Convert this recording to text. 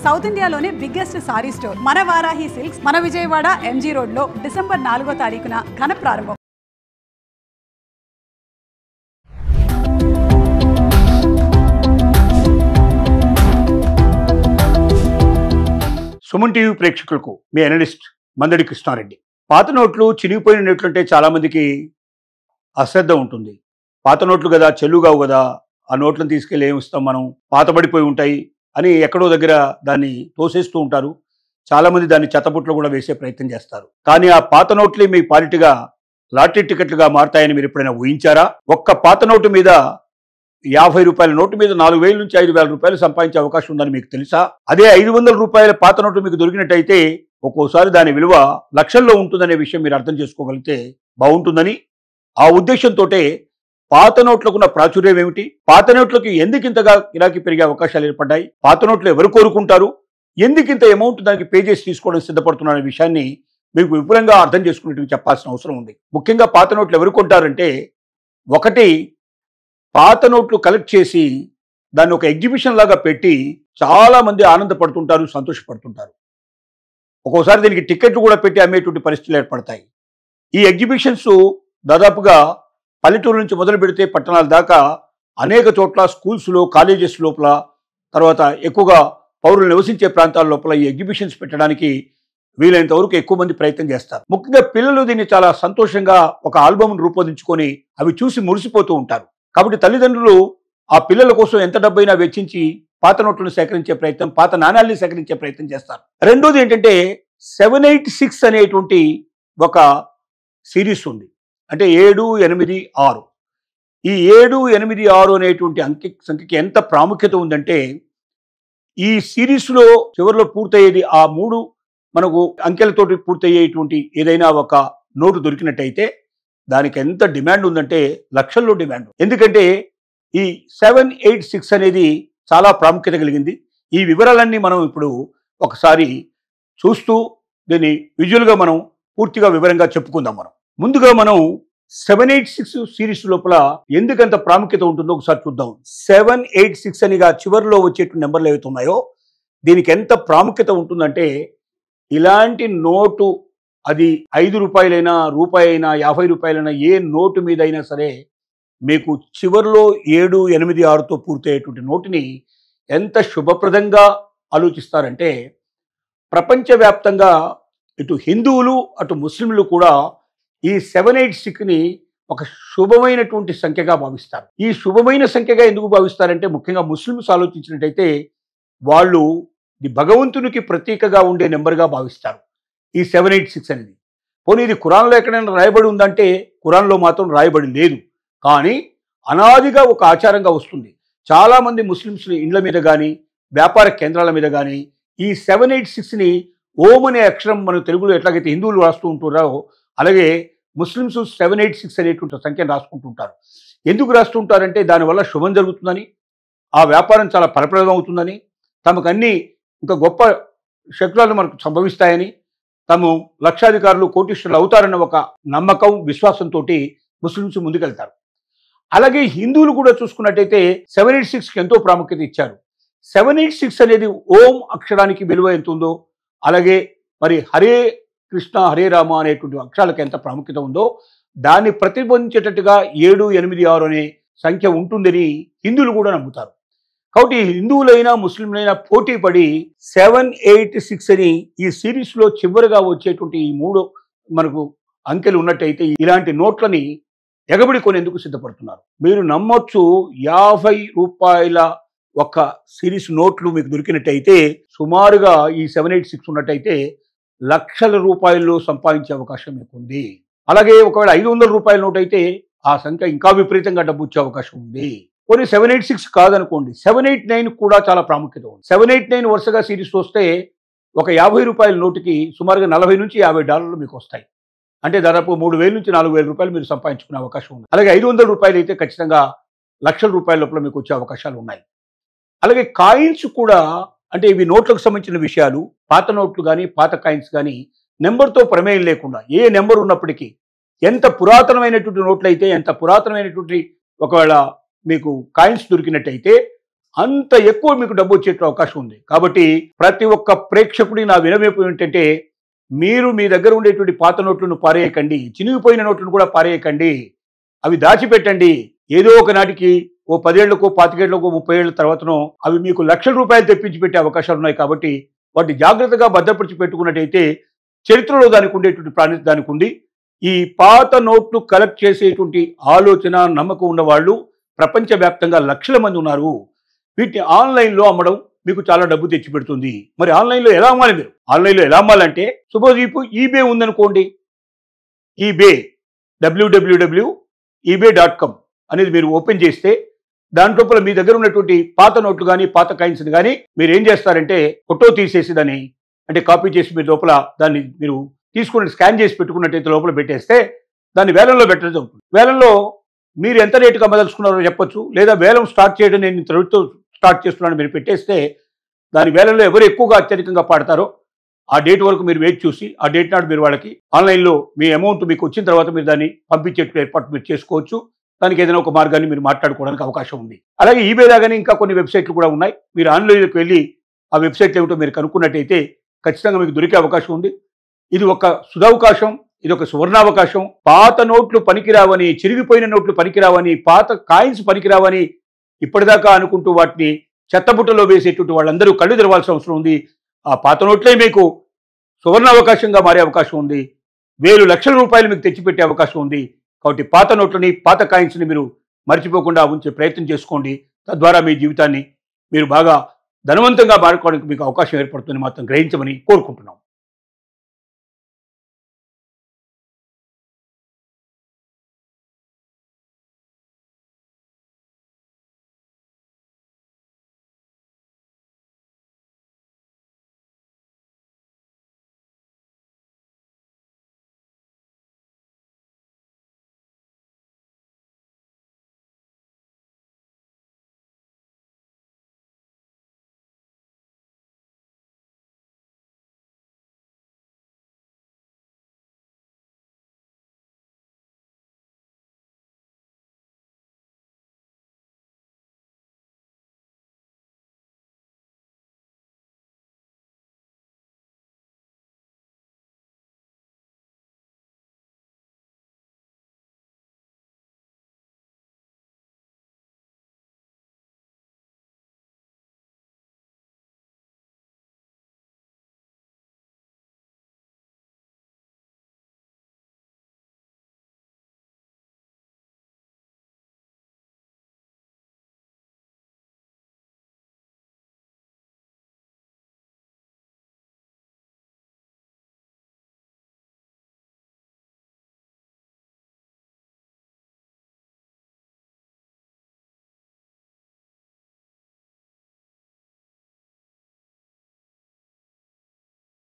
South ఇండియాలోనే biggest sorry store మన Varahi silks మన విజయవాడ ఎంజీ రోడ్ లో డిసెంబర్ 4వ తారీఖున ఘన ప్రారంభం. సుమన్ టీవీ ప్రేక్షకులకు మీ అనలిస్ట్ మందడి కృష్ణారెడ్డి. పాత నోట్లు చినిగిపోయిన నోట్లుంటే చాలా మందికి అశ్రద్ధ ఉంటుంది. పాత నోట్లు కదా, చెల్లుగావు కదా, ఆ నోట్లను తీసుకెళ్ళి ఏమిస్తాం మనం, పాతబడిపోయి ఉంటాయి అని ఎక్కడో దగ్గర దాన్ని తోసేస్తూ ఉంటారు. చాలామంది దాన్ని చెత్తబుట్లో కూడా వేసే ప్రయత్నం చేస్తారు. కానీ ఆ పాత నోట్లే మీ పాలిటిగా లాటరీ టికెట్లుగా మారతాయని మీరు ఎప్పుడైనా ఊహించారా? ఒక్క పాత నోటు మీద 50 రూపాయల నోటు మీద 4,000 నుంచి 5,000 రూపాయలు సంపాదించే అవకాశం ఉందని మీకు తెలుసా? అదే 500 రూపాయల పాత నోటు మీకు దొరికినట్టయితే ఒక్కోసారి దాని విలువ లక్షల్లో ఉంటుందనే విషయం మీరు అర్థం చేసుకోగలిగితే బాగుంటుందని ఆ ఉద్దేశంతో పాత నోట్లకున్న ప్రాచుర్యం ఏమిటి, పాత నోట్లకు ఎందుకింతగా గిరాకీ పెరిగే అవకాశాలు ఏర్పడ్డాయి, పాత నోట్లు ఎవరు కోరుకుంటారు, ఎందుకింత అమౌంట్ దానికి పే చేసి తీసుకోవడం సిద్ధపడుతున్న విషయాన్ని మీకు విపులంగా అర్థం చేసుకునేట్టు చెప్పాల్సిన అవసరం ఉంది. ముఖ్యంగా పాత నోట్లు ఎవరు కొంటారంటే, ఒకటి పాత నోట్లు కలెక్ట్ చేసి దాన్ని ఒక ఎగ్జిబిషన్ లాగా పెట్టి చాలా మంది ఆనందపడుతుంటారు, సంతోషపడుతుంటారు. ఒక్కోసారి దీనికి టికెట్లు కూడా పెట్టి అమ్మేటువంటి పరిస్థితులు ఏర్పడతాయి. ఈ ఎగ్జిబిషన్స్ దాదాపుగా పల్లెటూరు నుంచి మొదలు పెడితే పట్టణాల దాకా అనేక చోట్ల స్కూల్స్లో, కాలేజెస్ లోపల, తర్వాత ఎక్కువగా పౌరులు నివసించే ప్రాంతాల లోపల ఈ ఎగ్జిబిషన్స్ పెట్టడానికి వీలైనంత వరకు ఎక్కువ మంది ప్రయత్నం చేస్తారు. ముఖ్యంగా పిల్లలు దీన్ని చాలా సంతోషంగా ఒక ఆల్బమ్ను రూపొందించుకొని అవి చూసి మురిసిపోతూ ఉంటారు. కాబట్టి తల్లిదండ్రులు ఆ పిల్లల కోసం ఎంత డబ్బైనా వెచ్చించి పాత నోట్లను సేకరించే ప్రయత్నం, పాత నాణ్యాల్ని సేకరించే ప్రయత్నం చేస్తారు. రెండోది ఏంటంటే 786 అనేటువంటి ఒక సిరీస్ ఉంది. అంటే 7, 8, 6. ఈ 7, 8, 6 అనేటువంటి సంఖ్యకి ఎంత ప్రాముఖ్యత ఉందంటే, ఈ సిరీస్లో చివరిలో పూర్తయ్యేది ఆ 3 మనకు అంకెలతోటి పూర్తయ్యేటువంటి ఏదైనా ఒక నోటు దొరికినట్టయితే దానికి ఎంత డిమాండ్ ఉందంటే లక్షల్లో డిమాండ్. ఎందుకంటే ఈ 786 అనేది చాలా ప్రాముఖ్యత కలిగింది. ఈ వివరాలన్నీ మనం ఇప్పుడు ఒకసారి చూస్తూ దీన్ని విజువల్గా మనం పూర్తిగా వివరంగా చెప్పుకుందాం. ముందుగా మనం 786 సిరీస్ లోపల ఎందుకంత ప్రాముఖ్యత ఉంటుందో ఒకసారి చూద్దాం. 786 అనిగా చివరిలో వచ్చేటువంటి నెంబర్లు ఏవైతే ఉన్నాయో దీనికి ఎంత ప్రాముఖ్యత ఉంటుందంటే, ఇలాంటి నోటు అది 5 రూపాయలైనా, రూపాయి అయినా, 50 రూపాయలైనా, ఏ నోటు మీద అయినా సరే మీకు చివరిలో 7, 8, 6తో పూర్తయ్యేటువంటి నోటుని ఎంత శుభప్రదంగా ఆలోచిస్తారంటే, ప్రపంచవ్యాప్తంగా ఇటు హిందువులు అటు ముస్లింలు కూడా ఈ 786ని ఒక శుభమైనటువంటి సంఖ్యగా భావిస్తారు. ఈ శుభమైన సంఖ్యగా ఎందుకు భావిస్తారంటే, ముఖ్యంగా ముస్లిమ్స్ ఆలోచించినట్టయితే వాళ్ళు ఇది భగవంతునికి ప్రతీకగా ఉండే నెంబర్గా భావిస్తారు ఈ 786 అనేది. పోనీ ఇది ఖురాన్లో ఎక్కడైనా రాయబడి ఉందంటే ఖురాన్లో మాత్రం రాయబడి లేదు. కానీ అనాదిగా ఒక ఆచారంగా వస్తుంది. చాలామంది ముస్లిమ్స్ ఇండ్ల మీద కానీ, వ్యాపార కేంద్రాల మీద కానీ ఈ 786ని ఓం అనే అక్షరం మన తెలుగులో ఎట్లాగైతే హిందువులు రాస్తూ ఉంటున్నారో అలాగే ముస్లిమ్స్ 786 అనేటువంటి సంఖ్యను రాసుకుంటుంటారు. ఎందుకు రాస్తుంటారంటే దానివల్ల శుభం జరుగుతుందని, ఆ వ్యాపారం చాలా ఫలప్రదం అవుతుందని, తమకు అన్ని ఇంకా గొప్ప శక్తులను మనకు సంభవిస్తాయని, తాము లక్షాధికారులు, కోటీశ్వరులు అవుతారన్న ఒక నమ్మకం, విశ్వాసంతో ముస్లిమ్స్ ముందుకెళ్తారు. అలాగే హిందువులు కూడా చూసుకున్నట్టయితే 786కి ఎంతో ప్రాముఖ్యత ఇచ్చారు. 786 అనేది ఓం అక్షరానికి విలువ ఎంత ఉందో, అలాగే మరి హరే కృష్ణ హరే రామ అనేటువంటి అక్షరాలకు ఎంత ప్రాముఖ్యత ఉందో దాన్ని ప్రతిబింబించేటట్టుగా 7, 8, 6 అనే సంఖ్య ఉంటుందని హిందువులు కూడా నమ్ముతారు. కాబట్టి హిందువులైనా ముస్లింలైనా పోటీ పడి 786 అని ఈ సిరీస్లో చివరిగా వచ్చేటువంటి ఈ 3 మనకు అంకెలు ఉన్నట్టయితే ఇలాంటి నోట్లని ఎగబడి కొనేందుకు సిద్ధపడుతున్నారు. మీరు నమ్మొచ్చు, 50 రూపాయల ఒక సిరీస్ నోట్లు మీకు దొరికినట్టయితే సుమారుగా ఈ 786 ఉన్నట్టయితే లక్షల రూపాయల్లో సంపాదించే అవకాశం మీకు ఉంది. అలాగే ఒకవేళ 500 రూపాయల నోట్ అయితే ఆ సంఖ్య ఇంకా విపరీతంగా డబ్బు వచ్చే అవకాశం ఉంది. కొన్ని 786 కాదనుకోండి, 789 కూడా చాలా ప్రాముఖ్యత ఉంది. 789 వరుసగా సిరీస్ వస్తే ఒక 50 రూపాయల నోటుకి సుమారుగా $40 నుంచి $50 మీకు వస్తాయి. అంటే దాదాపు 3,000 నుంచి 4,000 రూపాయలు మీరు సంపాదించుకునే అవకాశం ఉంది. అలాగే 500 రూపాయలు అయితే ఖచ్చితంగా లక్షల రూపాయల లోపల మీకు వచ్చే అవకాశాలు ఉన్నాయి. అలాగే కాయిన్స్ కూడా, అంటే ఇవి నోట్లకు సంబంధించిన విషయాలు, పాత నోట్లు కానీ పాత కాయిన్స్ కానీ నెంబర్తో ప్రమేయం లేకుండా ఏ నెంబర్ ఉన్నప్పటికీ, ఎంత పురాతనమైనటువంటి నోట్లు అయితే, ఎంత పురాతనమైనటువంటి ఒకవేళ మీకు కాయిన్స్ దొరికినట్టయితే అంత ఎక్కువ మీకు డబ్బు వచ్చే అవకాశం ఉంది. కాబట్టి ప్రతి ఒక్క ప్రేక్షకుడి నా వినవేపు ఏంటంటే, మీరు మీ దగ్గర ఉండేటువంటి పాత నోట్లను పారేయకండి, చినిగిపోయిన నోట్లను కూడా పారేయకండి, అవి దాచిపెట్టండి. ఏదో ఒక నాటికి ఓ 10 ఏళ్లకో 25 ఏళ్లకో 30 ఏళ్ల తర్వాతనో అవి మీకు లక్షల రూపాయలు తెప్పించి పెట్టే అవకాశాలు ఉన్నాయి. కాబట్టి వాటిని జాగ్రత్తగా భద్రపరిచి పెట్టుకున్నట్టయితే చరిత్రలో దానికి ఉండేటువంటి ప్రాణ్యత దానికి ఉంది. ఈ పాత నోట్లు కలెక్ట్ చేసేటువంటి ఆలోచన నమ్మకం ఉన్న వాళ్ళు ప్రపంచవ్యాప్తంగా లక్షల మంది ఉన్నారు. వీటిని ఆన్లైన్లో అమ్మడం మీకు చాలా డబ్బు తెచ్చి పెడుతుంది. మరి ఆన్లైన్లో ఎలా అమ్మాలి? మీరు ఆన్లైన్లో ఎలా అమ్మాలంటే, సపోజ్ ఇప్పుడు ఈబే ఉందనుకోండి, ఈబే www.ebay.com అనేది మీరు ఓపెన్ చేస్తే దాంట్లో మీ దగ్గర ఉన్నటువంటి పాత నోట్లు కానీ పాత కాయిన్స్ కానీ మీరు ఏం చేస్తారంటే ఫోటో తీసేసి దాన్ని అంటే కాపీ చేసి మీరు లోపల దాన్ని మీరు తీసుకుని స్కాన్ చేసి పెట్టుకున్నట్టయితే లోపల పెట్టేస్తే దాన్ని వేలంలో పెట్టడం జరుగుతుంది. వేలంలో మీరు ఎంత రేటుకి అమ్మదలుచుకున్నారో చెప్పొచ్చు, లేదా వేలం స్టార్ట్ చేయడం నేను త్వరతో స్టార్ట్ చేస్తున్నాను మీరు పెట్టేస్తే దాని వేలంలో ఎవరు ఎక్కువగా అత్యధికంగా పాడతారో ఆ డేట్ వరకు మీరు వెయిట్ చూసి ఆ డేట్ నాడు మీరు వాళ్ళకి ఆన్లైన్లో మీ అమౌంట్ మీకు వచ్చిన తర్వాత మీరు దాన్ని పంపించేట్టు ఏర్పాటు మీరు చేసుకోవచ్చు. దానికి ఏదైనా ఒక మార్గాన్ని మీరు మాట్లాడుకోవడానికి అవకాశం ఉంది. అలాగే ఈబే లాగానే ఇంకా కొన్ని వెబ్సైట్లు కూడా ఉన్నాయి. మీరు ఆన్లైన్లోకి వెళ్ళి ఆ వెబ్సైట్లు ఏమిటో మీరు కనుక్కున్నట్టయితే ఖచ్చితంగా మీకు దొరికే అవకాశం ఉంది. ఇది ఒక సుధావకాశం, ఇది ఒక సువర్ణావకాశం. పాత నోట్లు పనికిరావని, చిరిగిపోయిన నోట్లు పనికిరావని, పాత కాయిన్స్ పనికిరావని ఇప్పటిదాకా అనుకుంటూ వాటిని చెత్తబుట్టలో వేసేటువంటి వాళ్ళందరూ కళ్ళు తెరవాల్సిన అవసరం ఉంది. ఆ పాత నోట్లే మీకు సువర్ణావకాశంగా మారే అవకాశం ఉంది. వేలు లక్షల రూపాయలు మీకు తెచ్చిపెట్టే అవకాశం ఉంది. కాబట్టి పాత నోట్లని పాత కాయిన్స్ని మీరు మర్చిపోకుండా ఉంచే ప్రయత్నం చేసుకోండి. తద్వారా మీ జీవితాన్ని మీరు బాగా ధనవంతంగా మారుకోవడానికి మీకు అవకాశం ఏర్పడుతుందని మాత్రం గ్రహించమని కోరుకుంటున్నాం.